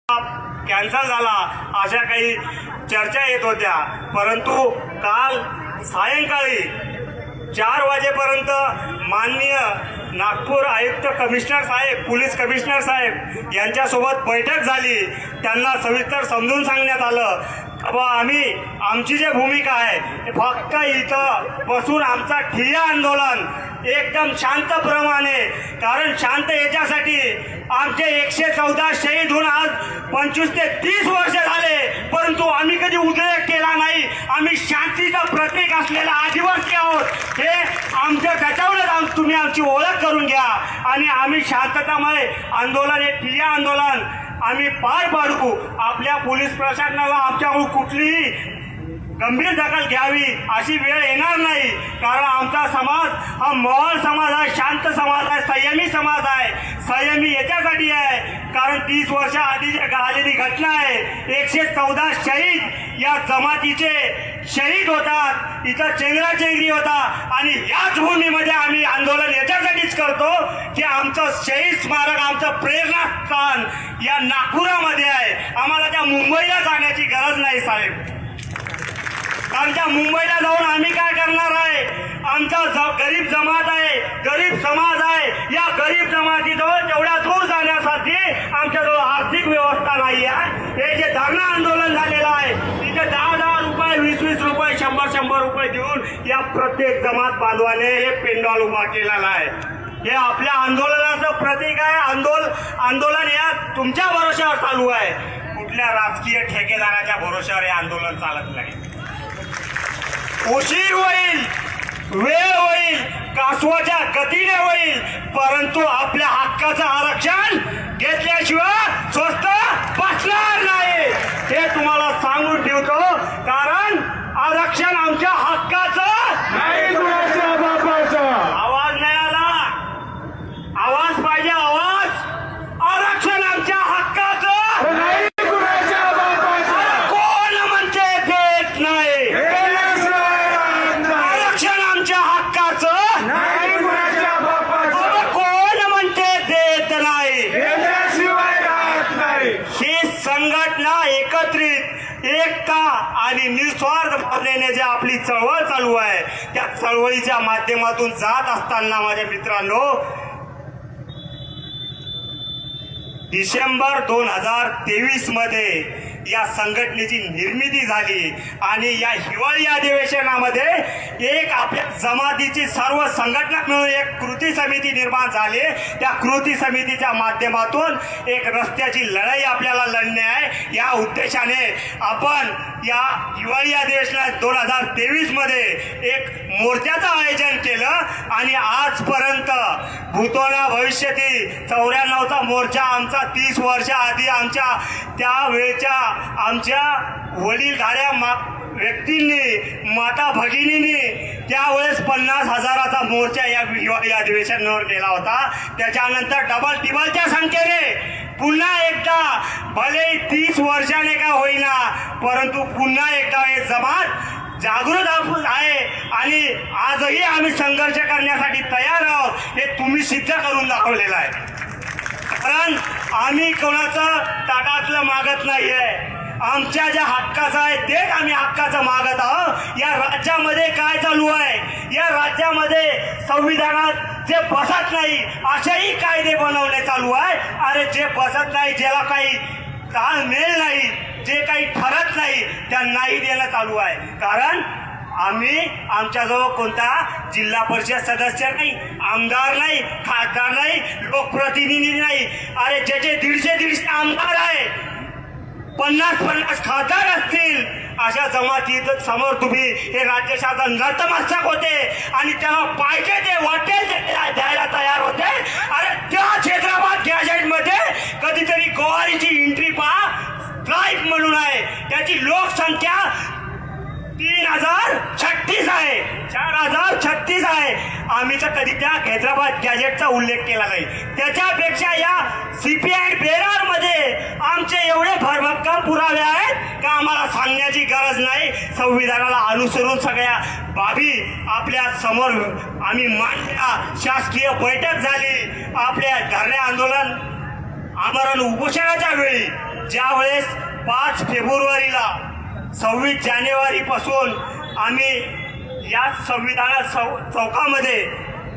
Cancel झाला अशा काही चर्चा येत होत्या, परंतु काल सायंकाळी 4 वाजेपर्यंत माननीय नागपूर आयुक्त कमिशनर साहेब, पोलीस कमिशनर साहेब यांच्यासोबत बैठक झाली. त्यांना सविस्तर समजून सांगण्यात आलं बाबा आमची जी भूमिका आहे फक्त इथं बसून आमचा ठिय्या आंदोलन एकदम शांतप्रमाणे, कारण शांत याच्यासाठी आमचे 114 शहीद होऊन आज 25 ते 30 वर्ष झाले, परंतु आम्ही कधी उद्रेक केला नाही. आम्ही शांतीचं प्रतीक असलेला आदिवासी आहोत हे आमच्या त्याच्यावरच तुम्ही आमची ओळख करून घ्या आणि आम्ही शांततामय आंदोलन हे ठिय्या आंदोलन आम्ही पार पाडू. आपल्या पोलीस प्रशासनाला आमच्याकडून कुठलीही गंभीर दखल घ्यावी अशी वेळ येणार नाही, कारण आमचा समाज हा मॉल समाज आहे, शांत समाज आहे, संयमी समाज आहे. संयमी याच्यासाठी आहे कारण 30 वर्षा आधी झालेली घटना आहे. 114 शहीद या जमातीचे शहीद होतात, इथं चेंगराचेंगरी होता आणि याच भूमीमध्ये आम्ही आंदोलन याच्यासाठीच करतो की आमचं शहीद स्मारक, आमचं प्रेरणास्थान या नागपुरामध्ये आहे. आम्हाला त्या मुंबईला जाण्याची गरज नाही साहेब. आमच्या मुंबईला जाऊन आम्ही काय करणार आहे? आमचा गरीब जमात आहे, गरीब समाज आहे. या गरीब जमातीजवळ तेवढ्या दूर जाण्यासाठी आमच्याजवळ आर्थिक व्यवस्था नाही आहे. हे जे धरणं आंदोलन झालेलं आहे तिथे 10-10 रुपये, 20-20 रुपये, 100-100 रुपये देऊन या प्रत्येक जमात बांधवाने हे पेंडॉल उभा केलेला आहे. हे आपल्या आंदोलनाचं प्रतीक आहे. आंदोलन या तुमच्या भरोश्यावर चालू आहे, कुठल्या राजकीय ठेकेदाराच्या भरोश्यावर हे आंदोलन चालत नाही. उशीर होईल, वेळ होईल, कासवाच्या गतीने होईल, परंतु आपल्या हक्काचं आरक्षण घेतल्याशिवाय स्वस्त बसणार नाही हे तुम्हाला सांगून ठेवतो. कारण आरक्षण आमच्या हक्काचं नाही, कुणाच्या बापाचं. आवाज नाही आला, आवाज पाहिजे, आवाज. आरक्षण आमच्या हक्काचं नाही, कुणाच्या बापाचं. कोण म्हणते देत नाही? संघटना एकत्रित एकता आणि निस्वार्थ भावनेने जे आपली चळवळ चालू आहे त्या चळवळीच्या माध्यमातून जात असताना माझ्या मित्रांनो, डिसेंबर 2023 मध्ये या संघटनेची निर्मिती झाली आणि या हिवाळी अधिवेशनामध्ये एक आपल्या जमातीची सर्व संघटना मिळून एक कृती समिती निर्माण झाली. त्या कृती समितीच्या माध्यमातून एक रस्त्याची लढाई आपल्याला लढणे आहे. या उद्देशाने आपण या हिवाळी अधिवेशनात 2023 मध्ये एक मोर्चाचं आयोजन केलं आणि आजपर्यंत भूतोना भविष्यती 94चा मोर्चा आमचा 30 वर्षा आधी आमच्या त्यावेळच्या आमच्या वडीलधाऱ्या व्यक्तींनी, माता भगिनींनी त्यावेळेस 50,000चा मोर्चा या हिवाळी अधिवेशनावर केला होता. त्याच्यानंतर डबल टिबलच्या संख्येने पुन्हा एकदा, भले 30 वर्षाने का होईना, परंतु पुन्हा एकदा हे जमात जागृत आहे आणि आजही आम्ही संघर्ष करण्यासाठी तयार आहोत. हे तुम्ही सिद्ध करून दाखवलेलं आहे. कारण आम्ही कोणाचं ताटातलं मागत नाहीये. आमच्या ज्या हक्काचं आहे तेच आम्ही हक्काचं मागत आहोत. या राज्यामध्ये काय चालू आहे? या राज्यामध्ये संविधानात जे बसत नाही असेही कायदे बनवणे चालू आहे. अरे जे बसत नाही, ज्याला काही ताळमेळ नाही, जे काही ठरत नाही त्यांनाही देणं चालू आहे. कारण आम्ही आमच्याजवळ कोणता जिल्हा परिषद सदस्य नाही, आमदार नाही, खासदार नाही, लोकप्रतिनिधी नाही. अरे ज्याचे 150 आमदार आहे, 50 खासदार असतील, अशा जमातीत समोर तुम्ही हे राज्य शासन नतमस्तक होते आणि त्याला पाहिजे ते वाटेल ते द्यायला तयार होते. अरे त्या हैदराबाद गॅजेटमध्ये कधीतरी गोवारीची एंट्री पहा, स्ट्राईक म्हणून आहे, त्याची लोकसंख्या 3036 आहे, 4036 आहे. आम्ही तर कधी त्या हैदराबाद गॅजेटचा उल्लेख केला नाही. त्याच्यापेक्षा या सीपीआय बेरार मध्ये आमचे एवढे भरभक्कम पुरावे आहेत का आम्हाला सांगण्याची गरज नाही. संविधानाला अनुसरून सगळ्या बाबी आपल्या समोर आम्ही मांडल्या. शासकीय बैठक झाली. आपल्या धरणे आंदोलन, आमरण उपोषणाच्या वेळी ज्या वेळेस 5 फेब्रुवारीला 26 जानेवारीपासून आम्ही या संविधान चौकामध्ये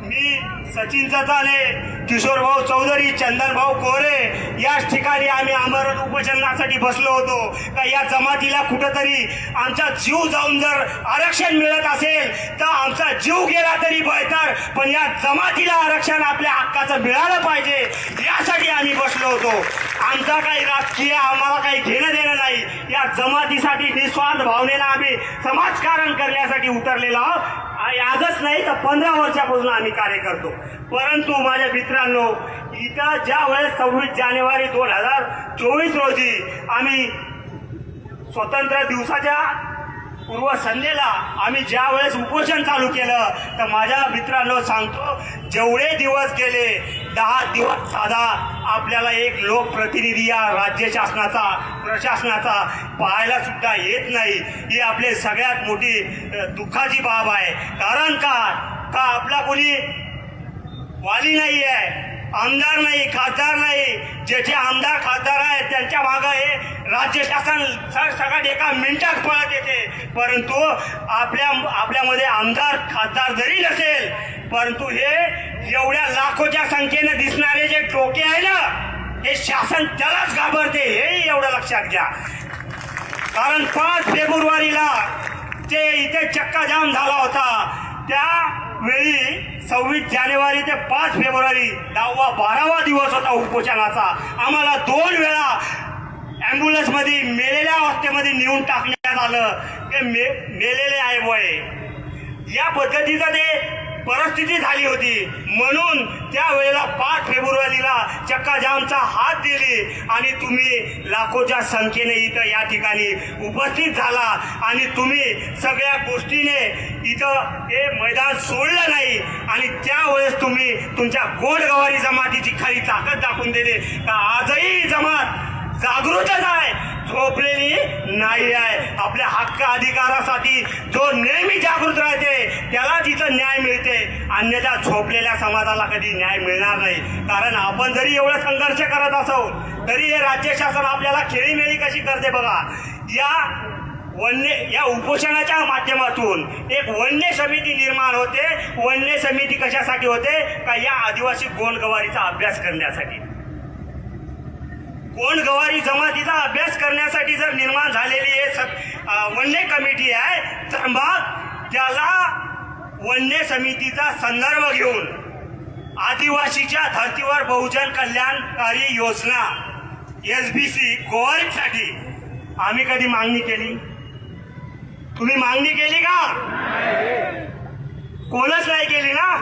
मी सचिन चचाने, किशोरभाऊ चौधरी, चंदनभाऊ कोरे याच ठिकाणी आम्ही आमरण उपोषणासाठी बसलो होतो का या जमातीला कुठंतरी आमचा जीव जाऊन जर आरक्षण मिळत असेल तर आमचा जीव गेला तरी बेहतर, पण या जमातीला आरक्षण आपल्या हक्काचं मिळालं पाहिजे यासाठी आम्ही बसलो होतो. आमचा काही राजकीय आम्हाला काही घेणं देणं नाही. या जमातीसाठी निस्वार्थ भावनेनं आम्ही समाजकारण करण्यासाठी उतरलेलो आहोत. आजच नाही तर 15 वर्षापासून आम्ही कार्य करतो. परंतु माझ्या मित्रांनो, इथं ज्या वेळेस 26 जानेवारी 2024 रोजी आम्ही स्वतंत्र दिवसाच्या पूर्वसंध्येला आम्ही ज्या वेळेस उपोषण चालू केलं तर माझ्या मित्रांनो सांगतो, जेवढे दिवस गेले 10 दिवस साधा आपल्याला एक लोकप्रतिनिधी या राज्य शासनाचा प्रशासनाचा पाहायला सुद्धा येत नाही. ही आपली सगळ्यात मोठी दुःखाची बाब आहे. कारण का आपला कोणी वाली नाही आहे, आमदार नाही, खासदार नाही. ज्याचे आमदार खासदार आहेत त्यांच्या मागं हे राज्य शासन सरसकट एका मिनिटात पळत येते. परंतु आपल्यामध्ये आमदार खासदार जरी नसेल, परंतु हे एवढ्या लाखोच्या संख्येने दिसणारे जे टोके आहे ना, हे शासन त्यालाच घाबरते, हे एवढं लक्षात घ्या. कारण 5 फेब्रुवारीला ते इथे चक्का जाम झाला होता. त्यावेळी 26 जानेवारी ते 5 फेब्रुवारी 10वा-12वा दिवस होता उपोषणाचा. आम्हाला 2 वेळा ॲम्ब्युलन्समध्ये मेलेल्या अवस्थेमध्ये नेऊन टाकण्यात आलं. ते मेलेले आहे बॉय, या पद्धतीचं ते परिस्थिती झाली होती. म्हणून त्यावेळेला 5 फेब्रुवारीला चक्का जामचा हात दिली आणि तुम्ही लाखोच्या संख्येने इथं या ठिकाणी उपस्थित झाला आणि तुम्ही सगळ्या गोष्टीने इथं हे मैदान सोडलं नाही. आणि त्यावेळेस तुम्ही तुमच्या गोडगवारी जमातीची खरी ताकद दाखवून दिली का आजही जमात जागृतच आहे, झोपलेली नाही आहे. आपल्या हक्क अधिकारासाठी जो नेहमी जागृत राहते त्याला तिथं न्याय मिळते, अन्यथा झोपलेल्या समाजाला कधी न्याय मिळणार नाही. कारण आपण जरी एवढा संघर्ष करत असो तरी हे राज्य शासन आपल्याला खेळीमेळी कशी करते बघा. या उपोषणाच्या माध्यमातून एक वन्य समिती निर्माण होते. वन्य समिती कशासाठी होते का या आदिवासी गोंडगवारीचा अभ्यास करण्यासाठी. गोंडगवारी जमातीचा अभ्यास करण्यासाठी जर निर्माण झालेली हे वन्य कमिटी आहे तर मग त्याला वन्य समितीचा संदर्भ घेऊन आदिवासीच्या धर्तीवर बहुजन कल्याणकारी योजना SBC गोवारीसाठी आम्ही कधी मागणी केली? तुम्ही मागणी केली का? कोणच नाही केली ना.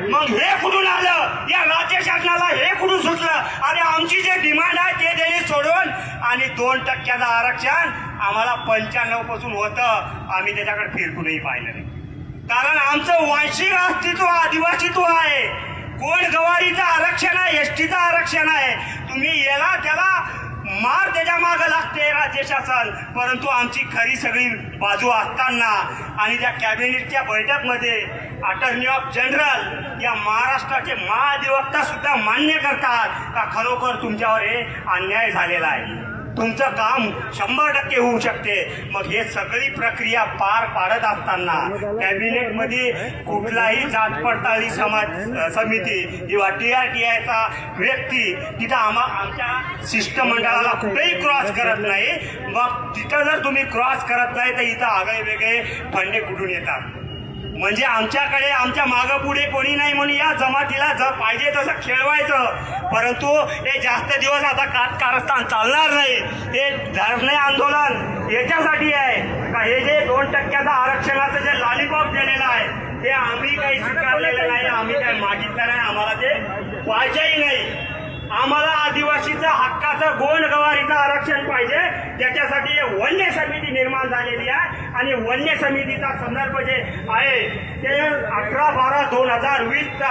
मग हे कुठून आलं? या राज्य शासनाला हे कुठून सुचलं? अरे आमची जे डिमांड आहे ते देणे सोडून आणि 2% आरक्षण आम्हाला 95 पासून होतं, आम्ही त्याच्याकडे फिरकूनही पाहिलं नाही. कारण आमचं वांशिक अस्तित्व आदिवासीत्व आहे. गोंडगवारीचं आरक्षण आहे, STचं आरक्षण आहे. तुम्ही याला त्याला मार त्याच्या मागं लागते राज्य शासन. परंतु आमची खरी सगळी बाजू असताना आणि त्या कॅबिनेटच्या बैठकमध्ये अटर्नी ऑफ जनरल या महाराष्ट्राचे महाधिवक्ता सुद्धा मान्य करतात का खरोखर तुमच्यावर हे अन्याय झालेला आहे, तुमचं काम 100% होऊ शकते. मग हे सगळी प्रक्रिया पार पाडत असताना कॅबिनेटमध्ये कुठलाही जात पडताळणी समिती किंवा TRTIचा व्यक्ती तिथं आमच्या शिष्टमंडळाला कुठेही क्रॉस करत नाही. मग तिथं जर तुम्ही क्रॉस करत नाही तर इथं आगळे वेगळे फंडे कुठून येतात? म्हणजे आमच्याकडे आमच्या मागं पुढे कोणी नाही म्हणून या जमातीला जर पाहिजे तसं खेळवायचं. परंतु हे जास्त दिवस आता कारस्थान चालणार नाही. हे धरणे आंदोलन याच्यासाठी आहे का हे जे 2% आरक्षणाचं जे लॉलीपॉप दिलेलं आहे ते आम्ही काही स्वीकारलेलं नाही, आम्ही काही मागितलं नाही, आम्हाला ते पाहिजेही नाही. आम्हाला आदिवासीचं हक्काचं गोंडगवारीचं आरक्षण पाहिजे. त्याच्यासाठी वन्य समिती निर्माण झालेली आहे आणि वन्य समितीचा संदर्भ जे आहे ते 18/12/2020चा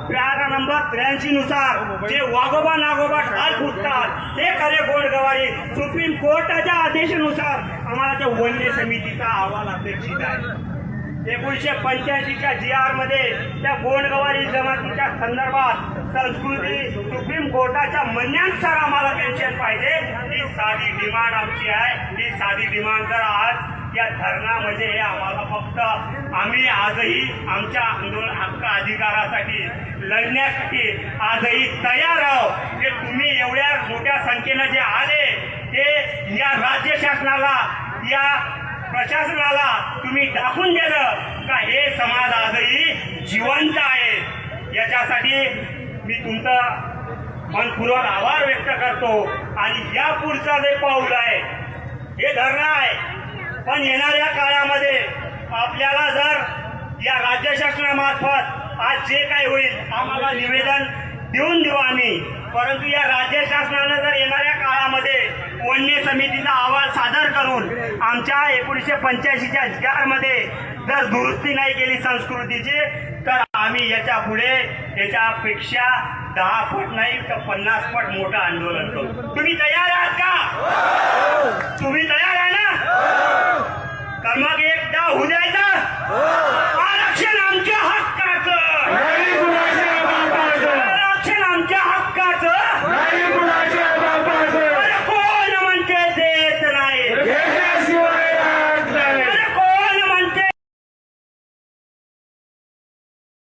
पॅरा नंबर 83 नुसार जे वाघोबा नागोबा ठाल फुटतात ते खरे गोंडगवारी. सुप्रीम कोर्टाच्या आदेशानुसार आम्हाला ते वन्य समितीचा अहवाल अपेक्षित आहे. 1985च्या GR मध्ये त्या गोंडगवारी जमातीच्या संदर्भात संस्कृती सुप्रीम कोर्टाच्या म्हणण्यानुसार आम्हाला पेन्शन पाहिजे. ही साधी डिमांड आमची आहे. ही साधी डिमांड जर आज या धरणामध्ये आम्हाला फक्त आम्ही आजही आमच्या आंदोलन हक्क अधिकारासाठी लढण्यासाठी आजही तयार आहोत. हे तुम्ही एवढ्या मोठ्या संख्येनं जे आले ते या राज्य शासनाला या प्रशासनाला तुम्ही दाखवून दिलं का हे समाज आजही जिवंत आहे. याच्यासाठी मी तुमचा मनपूर्वक आभार व्यक्त करतो. आणि या पुढचं जे पाऊल आहे हे धरणं आहे, पण येणाऱ्या काळामध्ये आपल्याला जर या राज्य शासनामार्फत आज जे काही होईल आम्हाला निवेदन देऊन देऊ आम्ही, परंतु या राज्य शासनानं जर येणाऱ्या काळामध्ये वन्य समितीचा अहवाल सादर करून आमच्या 1985च्या GR जर दुरुस्ती नाही केली संस्कृतीची, तर आम्ही याच्या पुढे याच्यापेक्षा 10 पट नाही तर 50 पट मोठं आंदोलन करू. तुम्ही तयार आहात का?